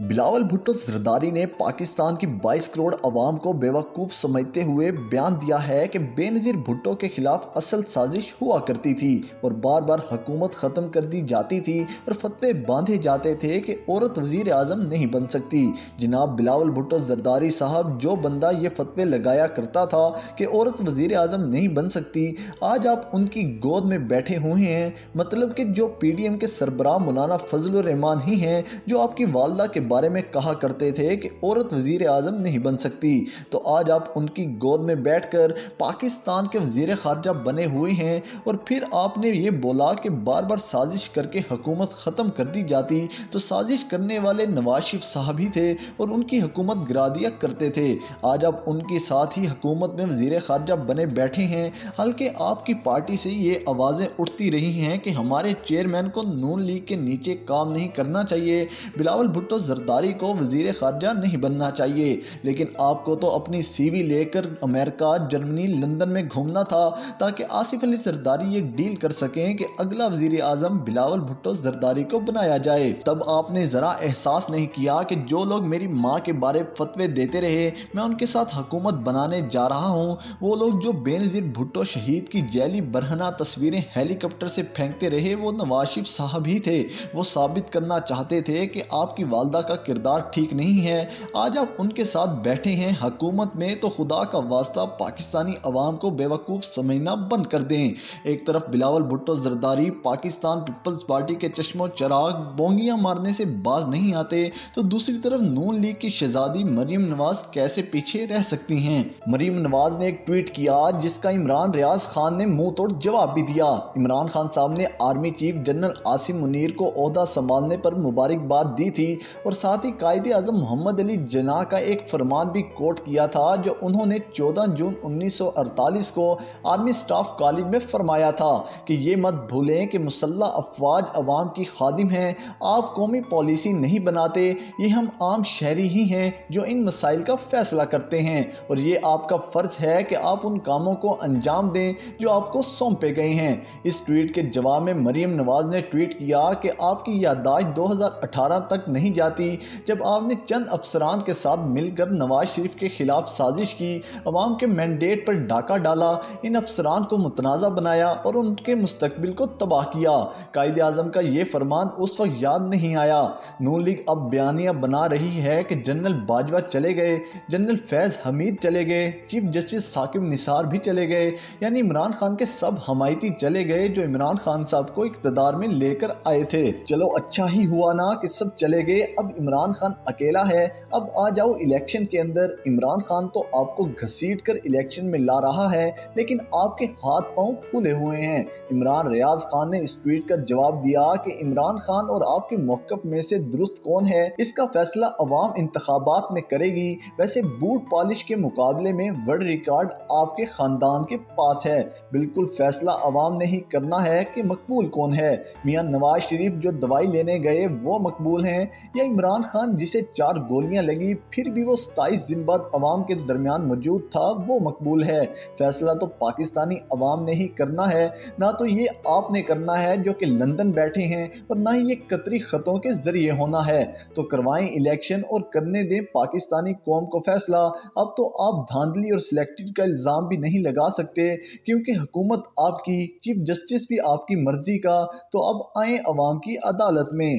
بلاول بھٹو زرداری نے پاکستان کی 22 کروڑ عوام کو بیوقوف سمجھتے ہوئے بیان دیا ہے کہ بے نظیر بھٹو کے خلاف اصل سازش ہوا کرتی تھی اور بار بار حکومت ختم کر دی جاتی تھی اور فتوے باندھے جاتے تھے کہ عورت وزیر اعظم نہیں بن سکتی۔ جناب بلاول بھٹو زرداری صاحب، جو بندہ یہ فتوے لگایا کرتا تھا کہ عورت وزیر اعظم نہیں بن سکتی، آج آپ ان کی گود میں بیٹھے ہوئے ہیں۔ مطلب کہ جو پی ڈی ایم کے سربراہ مولانا فضل الرحمان ہی ہیں جو آپ کی والدہ کے بارے میں کہا کرتے تھے کہ عورت وزیر اعظم نہیں بن سکتی، تو آج آپ ان کی گود میں بیٹھ کر پاکستان کے وزیر خارجہ بنے ہوئے ہیں، اور پھر آپ نے یہ بولا کہ بار بار سازش کر کے حکومت ختم کر دی جاتی، تو سازش کرنے والے نواز شریف صاحب ہی تھے اور ان کی حکومت گرا دیا کرتے تھے۔ آج آپ ان کے ساتھ ہی حکومت میں وزیر خارجہ بنے بیٹھے ہیں، حالانکہ آپ کی پارٹی سے یہ آوازیں اٹھتی رہی ہیں کہ ہمارے چیئرمین کو نون لیگ کے نیچے کام نہیں کرنا چاہیے، بلاول بھٹو زرداری کو وزیر خارجہ نہیں بننا چاہیے، لیکن آپ کو تو اپنی سی وی لے کر امریکہ، جرمنی، لندن میں گھومنا تھا تاکہ آصف علی زرداری یہ ڈیل کر سکیں کہ اگلا وزیر اعظم بلاول بھٹو زرداری کو بنایا جائے۔ تب آپ نے ذرا احساس نہیں کیا کہ جو لوگ میری ماں کے بارے فتوے دیتے رہے میں ان کے ساتھ حکومت بنانے جا رہا ہوں، وہ لوگ جو بے نظیر بھٹو شہید کی جعلی برہنہ تصویریں ہیلی کاپٹر سے پھینکتے رہے، وہ نواز شریف صاحب ہی تھے۔ وہ ثابت کرنا چاہتے تھے کہ آپ کی والدہ کا کردار ٹھیک نہیں ہے۔ آج آپ ان کے ساتھ بیٹھے ہیں حکومت میں، تو خدا کا واسطہ پاکستانی عوام کو بیوقوف سمجھنا بند کر دیں۔ ایک طرف بلاول بھٹو زرداری پاکستان پیپلز پارٹی کے چشم و چراغ بونگیاں مارنے سے باز نہیں آتے، تو دوسری طرف نون لیگ کی شہزادی مریم نواز کیسے پیچھے رہ سکتی ہیں؟ مریم نواز نے ایک ٹویٹ کیا جس کا عمران ریاض خان نے منہ توڑ جواب بھی دیا۔ عمران خان صاحب نے army chief general Asim Munir کو عہدہ سنبھالنے پر مبارکباد دی تھی اور ساتھ ہی قائد اعظم محمد علی جناح کا ایک فرمان بھی کوٹ کیا تھا جو انہوں نے 14 جون 1948 کو آرمی سٹاف کالج میں فرمایا تھا کہ یہ مت بھولیں کہ مسلح افواج عوام کی خادم ہیں، آپ قومی پالیسی نہیں بناتے، یہ ہم عام شہری ہی ہیں جو ان مسائل کا فیصلہ کرتے ہیں، اور یہ آپ کا فرض ہے کہ آپ ان کاموں کو انجام دیں جو آپ کو سونپے گئے ہیں۔ اس ٹویٹ کے جواب میں مریم نواز نے ٹویٹ کیا کہ آپ کی یادداشت 2018 تک نہیں جاتی جب آپ نے چند افسران کے ساتھ مل کر نواز شریف کے خلاف سازش کی، عوام کے مینڈیٹ پر ڈاکہ ڈالا، ان افسران کو متنازع بنایا اور ان کے مستقبل کو تباہ کیا۔ قائد اعظم کا یہ فرمان اس وقت یاد نہیں آیا۔ نون لیگ اب بیانیہ بنا رہی ہے کہ جنرل باجوہ چلے گئے، جنرل فیض حمید چلے گئے، چیف جسٹس ثاقب نثار بھی چلے گئے، یعنی عمران خان کے سب حمایتی چلے گئے جو عمران خان صاحب کو اقتدار میں لے کر آئے تھے۔ چلو اچھا ہی ہوا نا کہ سب چلے گئے، اب عمران خان اکیلا ہے۔ اب آ جاؤ الیکشن کے اندر، عمران خان تو آپ کو گھسیٹ کر الیکشن میں لا رہا ہے لیکن آپ کے ہاتھ پاؤں پھولے ہوئے ہیں۔ عمران ریاض خان نے اس ٹویٹ کا جواب دیا کہ عمران خان اور آپ کے موقف میں سے درست کون ہے اس کا فیصلہ عوام انتخابات میں کرے گی، ویسے بوٹ پالش کے مقابلے میں ورلڈ ریکارڈ آپ کے خاندان کے پاس ہے، بالکل فیصلہ عوام نے ہی کرنا ہے کہ مقبول کون ہے، میاں نواز شریف جو دوائی لینے گئے وہ مقبول ہیں یا عمران خان جسے 4 گولیاں لگی پھر بھی وہ 27 دن بعد عوام کے درمیان موجود تھا وہ مقبول ہے۔ فیصلہ تو پاکستانی عوام نے ہی کرنا ہے، نہ تو یہ آپ نے کرنا ہے جو کہ لندن بیٹھے ہیں، اور نہ ہی یہ قطری خطوں کے ذریعے ہونا ہے۔ تو کروائیں الیکشن اور کرنے دیں پاکستانی قوم کو فیصلہ۔ اب تو آپ دھاندلی اور سلیکٹڈ کا الزام بھی نہیں لگا سکتے کیونکہ حکومت آپ کی، چیف جسٹس بھی آپ کی مرضی کا، تو اب آئیں عوام کی عدالت میں۔